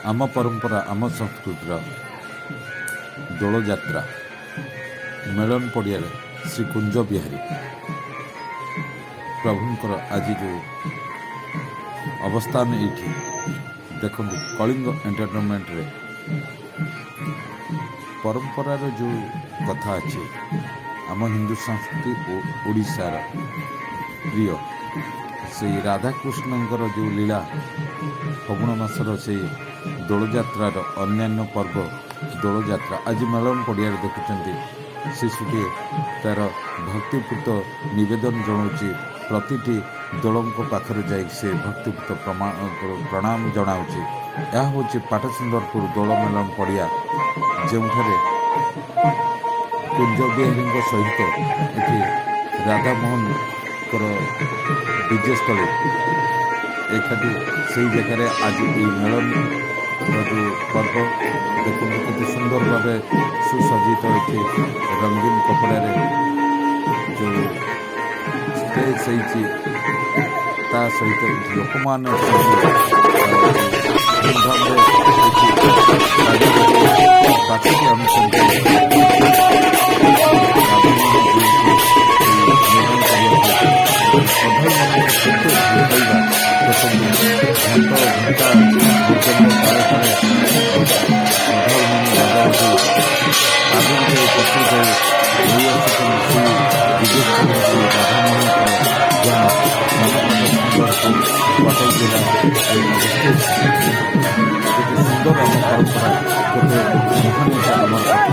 आम परंपरा आम संस्कृतिर दोलଯାत्रा मेलन पड़िया श्री कुंज बिहारी प्रभुंकर आज जो अवस्थान ये देखु कलिंग एंटरटेनमेंट रे परंपरार जो कथा अच्छे आम हिंदू संस्कृति और ओडिशार प्रिय से राधाकृष्णंकर जो लीला फगुण मासर से दोलଯାत्रार अन्यान्य पर्व दोलଯାत्रा आज मेलन पड़िया देखुं शिशुटी तार भक्तिपूत नवेदन जनाऊँच प्रति दोलों पाखर जाई से भक्तिपूत प्रणाम जनाऊँच यह हूँ पाटसुंदरपुर दोल मेलन पड़िया जो कुंज बिहारी सहित ये राधामोहन विजयस्थली एकाठी से जगह आज ये मेलन जो पर्व देखो कितने सुंदर भाव सुसज्जित ये रंगीन कपड़ा जो स्टेज सही ता सहित लोक मैंने सुंदर आम परंपरा महान